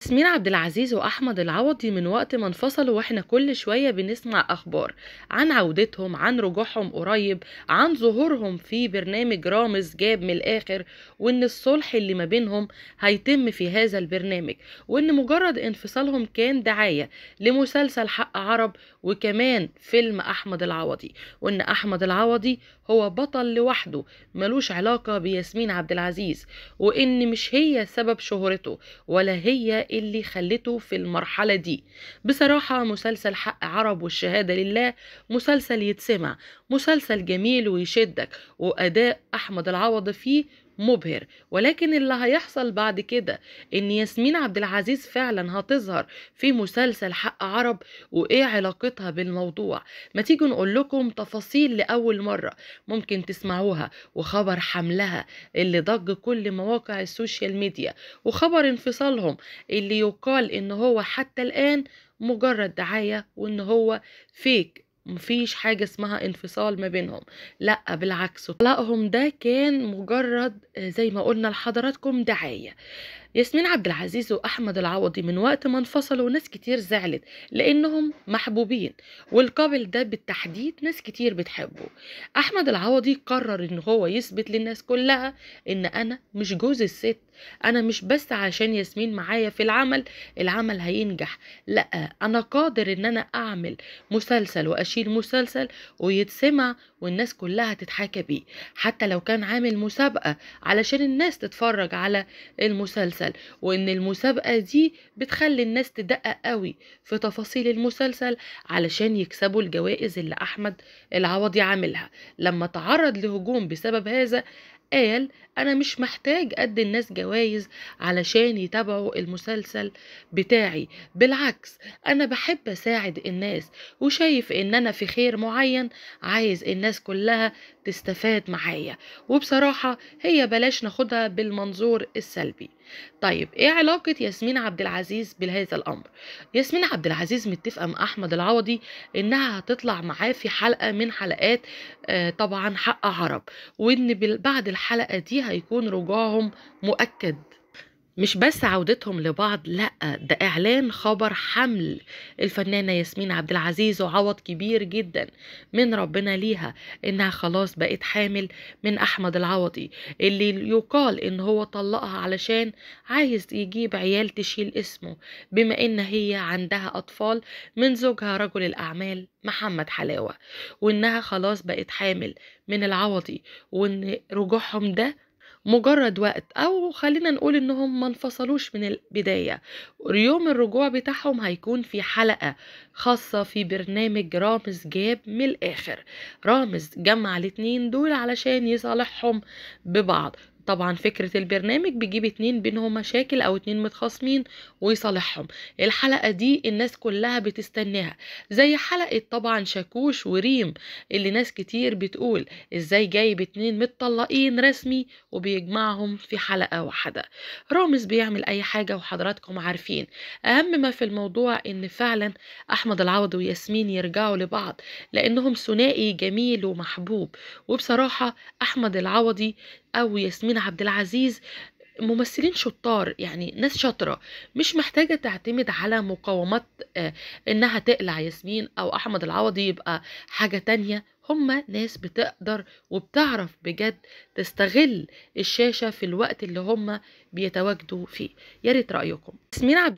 ياسمين عبد العزيز واحمد العوضي من وقت ما انفصلوا واحنا كل شويه بنسمع اخبار عن عودتهم، عن رجوعهم قريب، عن ظهورهم في برنامج رامز جاب من الاخر، وان الصلح اللي ما بينهم هيتم في هذا البرنامج، وان مجرد انفصالهم كان دعايه لمسلسل حق عرب وكمان فيلم احمد العوضي، وان احمد العوضي هو بطل لوحده ملوش علاقه بياسمين عبد العزيز، وان مش هي سبب شهرته ولا هي اللي خلته في المرحلة دي. بصراحة مسلسل حق عرب والشهادة لله مسلسل يتسمع، مسلسل جميل ويشدك، وأداء أحمد العوضي فيه مبهر. ولكن اللي هيحصل بعد كده ان ياسمين عبد العزيز فعلا هتظهر في مسلسل حق عرب، وايه علاقتها بالموضوع؟ ما تيجوا نقول لكم تفاصيل لأول مرة ممكن تسمعوها، وخبر حملها اللي ضج كل مواقع السوشيال ميديا، وخبر انفصالهم اللي يقال ان هو حتى الآن مجرد دعاية، وان هو فيك، مفيش حاجة اسمها انفصال ما بينهم. لا بالعكس، طلاقهم ده كان مجرد زي ما قلنا لحضراتكم دعاية. ياسمين عبد العزيز واحمد العوضي من وقت ما انفصلوا ناس كتير زعلت لانهم محبوبين، والقابل ده بالتحديد ناس كتير بتحبه. احمد العوضي قرر ان هو يثبت للناس كلها ان انا مش جوز الست، انا مش بس عشان ياسمين معايا في العمل هينجح، لا انا قادر ان انا اعمل مسلسل واشيل مسلسل ويتسمع والناس كلها تتحاكى بيه، حتى لو كان عامل مسابقة علشان الناس تتفرج على المسلسل، وان المسابقة دي بتخلي الناس تدقق قوي في تفاصيل المسلسل علشان يكسبوا الجوائز اللي احمد العوضي عاملها. لما تعرض لهجوم بسبب هذا قال انا مش محتاج ادي الناس جوائز علشان يتابعوا المسلسل بتاعي، بالعكس انا بحب اساعد الناس، وشايف ان انا في خير معين عايز الناس كلها تستفاد معايا. وبصراحة هي بلاش ناخدها بالمنظور السلبي. طيب ايه علاقة ياسمين عبد العزيز بهذا الامر؟ ياسمين عبد العزيز متفقة مع احمد العوضي انها هتطلع معاه في حلقة من حلقات طبعا حق عرب، وان بعد الحلقة دي هيكون رجوعهم مؤكد، مش بس عودتهم لبعض، لأ ده إعلان خبر حمل الفنانة ياسمين عبد العزيز، وعوض كبير جدا من ربنا ليها إنها خلاص بقت حامل من أحمد العوضي، اللي يقال إن هو طلقها علشان عايز يجيب عيال تشيل اسمه، بما إن هي عندها أطفال من زوجها رجل الأعمال محمد حلاوة، وإنها خلاص بقت حامل من العوضي، وإن رجوعهم ده مجرد وقت، او خلينا نقول انهم ما انفصلوش من البداية. يوم الرجوع بتاعهم هيكون في حلقة خاصة في برنامج رامز جاب من الاخر. رامز جمع الاتنين دول علشان يصالحهم ببعض. طبعا فكرة البرنامج بيجيب اتنين بينهم مشاكل او اتنين متخاصمين ويصالحهم. الحلقة دي الناس كلها بتستناها، زي حلقة طبعا شاكوش وريم اللي ناس كتير بتقول ازاي جايب اتنين متطلقين رسمي وبيجمعهم في حلقة واحدة. رامز بيعمل اي حاجة وحضراتكم عارفين. اهم ما في الموضوع ان فعلا احمد العوضي وياسمين يرجعوا لبعض، لانهم ثنائي جميل ومحبوب. وبصراحة احمد العوضي او ياسمين عبد العزيز ممثلين شطار، يعني ناس شاطرة مش محتاجة تعتمد على مقاومات انها تقلع ياسمين او احمد العوضي يبقى حاجة تانية. هما ناس بتقدر وبتعرف بجد تستغل الشاشة في الوقت اللي هما بيتواجدوا فيه. يا ريت رأيكم. ياسمين عبد